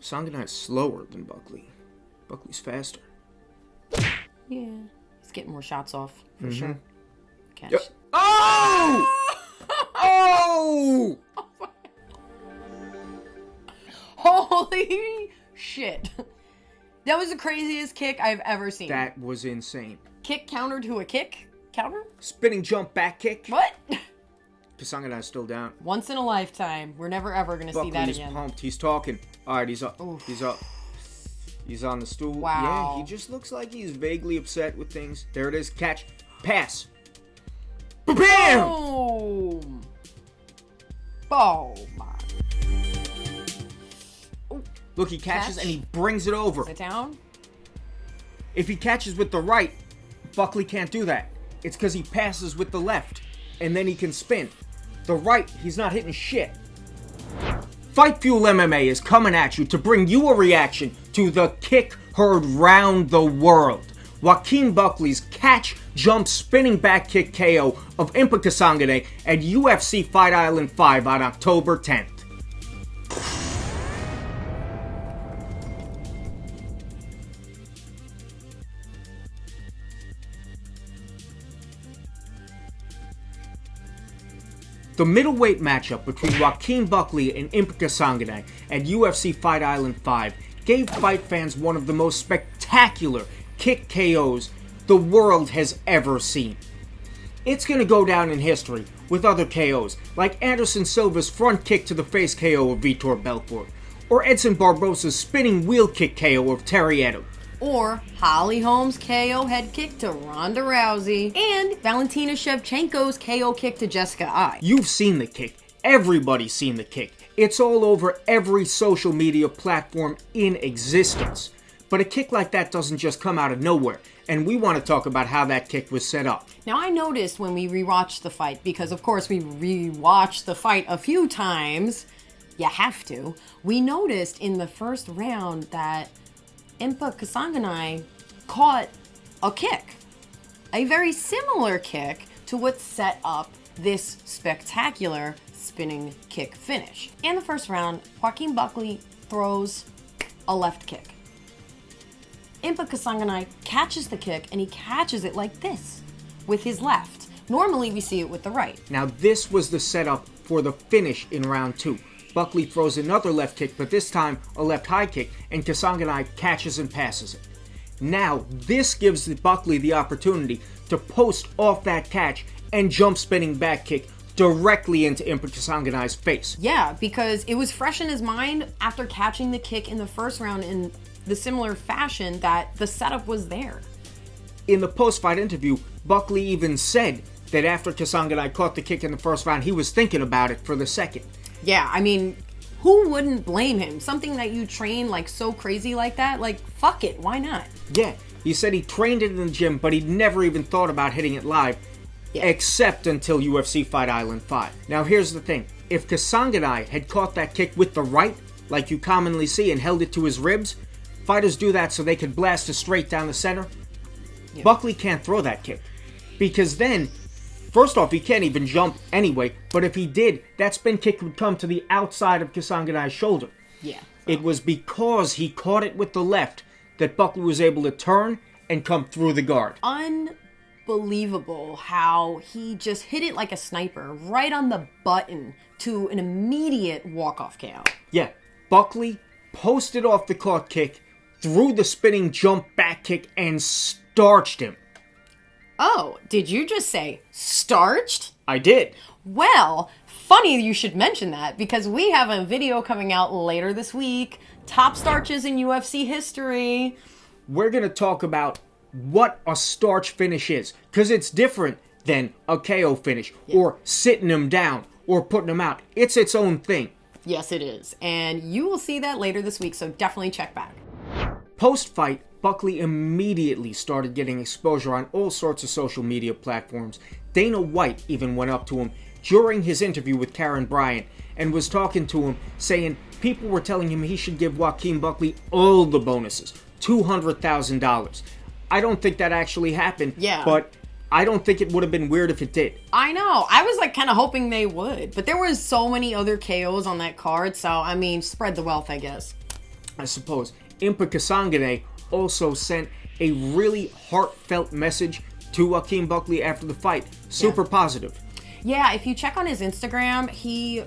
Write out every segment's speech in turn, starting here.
Kasanganay is slower than Buckley. Buckley's faster. Yeah. He's getting more shots off, for sure. Catch. Yep. Oh! Oh! Holy shit. That was the craziest kick I've ever seen. That was insane. Kick counter to a kick? Counter? Spinning jump back kick. What? Kasanganay's still down. Once in a lifetime. We're never ever going to see that again. Buckley's pumped. He's talking. All right, he's up. Oof. He's up. He's on the stool. Wow. Yeah, he just looks like he's vaguely upset with things. There it is. Catch. Pass. Bam! Boom! Oh, my. Look, he catches Catch. and he brings it over. Sit down. If he catches with the right, Buckley can't do that. It's because he passes with the left, and then he can spin. The right, he's not hitting shit. Fight Fuel MMA is coming at you to bring you a reaction to the kick heard round the world. Joaquin Buckley's catch, jump, spinning back kick KO of Impa Kasanganay at UFC Fight Island 5 on October 10th. The middleweight matchup between Joaquin Buckley and Impa Kasanganay at UFC Fight Island 5 gave fight fans one of the most spectacular kick KOs the world has ever seen. It's going to go down in history with other KOs, like Anderson Silva's front kick to the face KO of Vitor Belfort, or Edson Barboza's spinning wheel kick KO of Terry Etim. Or Holly Holm's KO head kick to Ronda Rousey. And Valentina Shevchenko's KO kick to Jessica I. You've seen the kick. Everybody's seen the kick. It's all over every social media platform in existence. But a kick like that doesn't just come out of nowhere. And we want to talk about how that kick was set up. Now, I noticed when we rewatched the fight, because of course we rewatched the fight a few times. You have to. We noticed in the first round that Impa Kasanganay caught a kick. A very similar kick to what set up this spectacular spinning kick finish. In the first round, Joaquin Buckley throws a left kick. Impa Kasanganay catches the kick, and he catches it like this, with his left. Normally we see it with the right. Now this was the setup for the finish in round 2. Buckley throws another left kick, but this time a left high kick, and Kasanganay catches and passes it. Now, this gives Buckley the opportunity to post off that catch and jump spinning back kick directly into Impa Kasanganay's face. Yeah, because it was fresh in his mind after catching the kick in the first round in the similar fashion that the setup was there. In the post-fight interview, Buckley even said that after Kasanganay caught the kick in the first round, he was thinking about it for the second. Yeah, I mean, who wouldn't blame him? Something that you train like so crazy like that, like fuck it, why not? Yeah, he said he trained it in the gym, but he'd never even thought about hitting it live, except until UFC Fight Island 5. Now here's the thing, if Kasanganay had caught that kick with the right, like you commonly see, and held it to his ribs, fighters do that so they could blast it straight down the center. Yeah. Buckley can't throw that kick, because then, first off, he can't even jump anyway, but if he did, that spin kick would come to the outside of Kasanganay's shoulder. Yeah. It was because he caught it with the left that Buckley was able to turn and come through the guard. Unbelievable how he just hit it like a sniper, right on the button to an immediate walk-off KO. Yeah, Buckley posted off the caught kick, threw the spinning jump back kick, and starched him. Oh, did you just say starched? I did. Well, funny you should mention that, because we have a video coming out later this week. Top starches in UFC history. We're going to talk about what a starch finish is, because it's different than a KO finish, or sitting him down, or putting him out. It's its own thing. Yes, it is. And you will see that later this week, so definitely check back. Post-fight, Buckley immediately started getting exposure on all sorts of social media platforms. Dana White even went up to him during his interview with Karen Bryant and was talking to him, saying people were telling him he should give Joaquin Buckley all the bonuses, $200,000. I don't think that actually happened, but I don't think it would have been weird if it did. I know. I was like kind of hoping they would, but there was so many other KOs on that card, so I mean, spread the wealth, I guess. I suppose, Impa Kasanganay also sent a really heartfelt message to Joaquin Buckley after the fight. Super positive. Yeah, if you check on his Instagram, he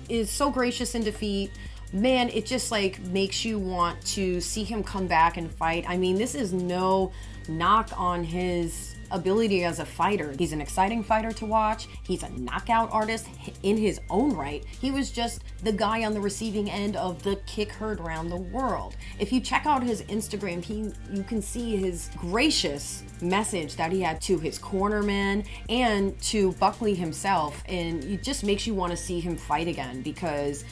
is so gracious in defeat. Man, it just like makes you want to see him come back and fight. I mean, this is no knock on his ability as a fighter. He's an exciting fighter to watch. He's a knockout artist in his own right. He was just the guy on the receiving end of the kick heard around the world. If you check out his Instagram, you can see his gracious message that he had to his cornerman and to Buckley himself, and it just makes you want to see him fight again because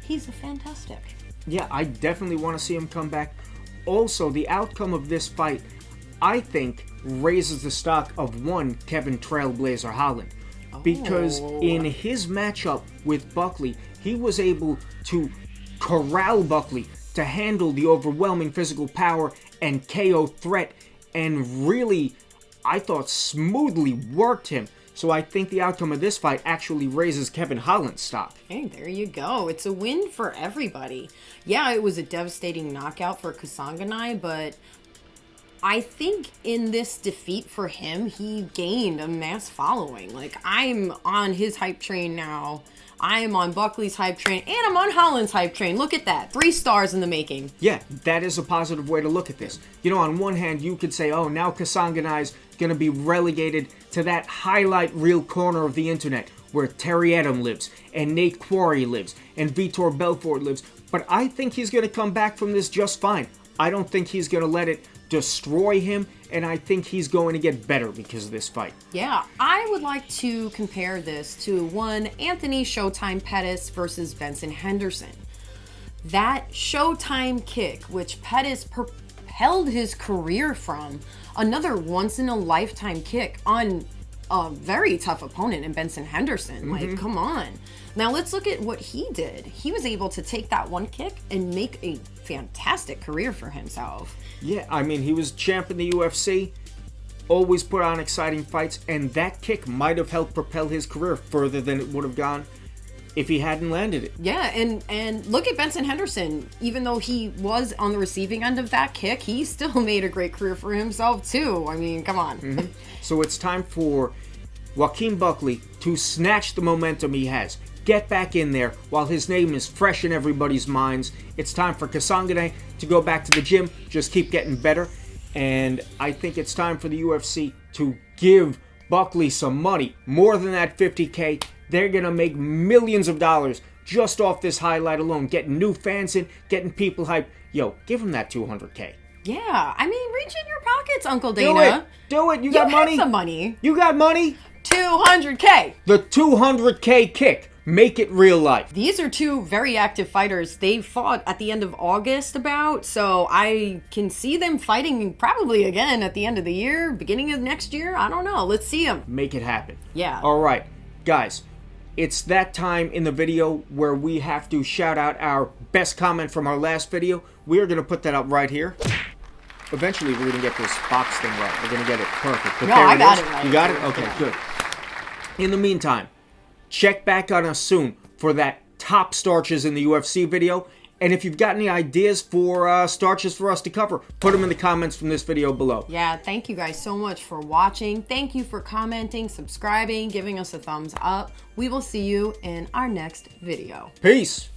he's fantastic. Yeah, I definitely want to see him come back. Also, the outcome of this fight, I think, raises the stock of one Kevin Trailblazer Holland. Because in his matchup with Buckley, he was able to corral Buckley to handle the overwhelming physical power and KO threat, and really, I thought, smoothly worked him. So I think the outcome of this fight actually raises Kevin Holland's stock. Hey, there you go. It's a win for everybody. Yeah, it was a devastating knockout for Kasanganay, but I think in this defeat for him, he gained a mass following. Like, I'm on his hype train now. I am on Buckley's hype train, and I'm on Holland's hype train. Look at that. 3 stars in the making. Yeah, that is a positive way to look at this. You know, on one hand, you could say, oh, now Kasanganay's going to be relegated to that highlight reel corner of the internet where Terry Etim lives, and Nate Quarry lives, and Vitor Belfort lives. But I think he's going to come back from this just fine. I don't think he's going to let it destroy him, and I think he's going to get better because of this fight. Yeah, I would like to compare this to one Anthony Showtime Pettis versus Benson Henderson. That Showtime kick, which Pettis propelled his career from, another once-in-a-lifetime kick on a very tough opponent in Benson Henderson. Like, come on. Now let's look at what he did. He was able to take that one kick and make a fantastic career for himself. Yeah, I mean, he was champ in the UFC, always put on exciting fights, and that kick might have helped propel his career further than it would have gone if he hadn't landed it. Yeah, and look at Benson Henderson. Even though he was on the receiving end of that kick, he still made a great career for himself too. I mean, come on. So it's time for Joaquin Buckley to snatch the momentum he has. Get back in there while his name is fresh in everybody's minds. It's time for Kasanganay to go back to the gym, just keep getting better. And I think it's time for the UFC to give Buckley some money. More than that $50K. They're going to make millions of dollars just off this highlight alone. Getting new fans in, getting people hyped. Yo, give him that $200K. Yeah, I mean, reach in your pockets, Uncle Dana. Do it. You got money? You have some money. You got money? $200K. The $200K kick. Make it real life. These are two very active fighters. They fought at the end of August so I can see them fighting probably again at the end of the year, beginning of next year. I don't know. Let's see them. Make it happen. Yeah. All right, guys, it's that time in the video where we have to shout out our best comment from our last video. We are going to put that up right here. Eventually, we're going to get this box thing right. We're going to get it perfect. But no, I got it right. You got it? Okay, good. In the meantime, check back on us soon for that top starches in the UFC video. And if you've got any ideas for starches for us to cover, put them in the comments from this video below. Yeah, thank you guys so much for watching. Thank you for commenting, subscribing, giving us a thumbs up. We will see you in our next video. Peace.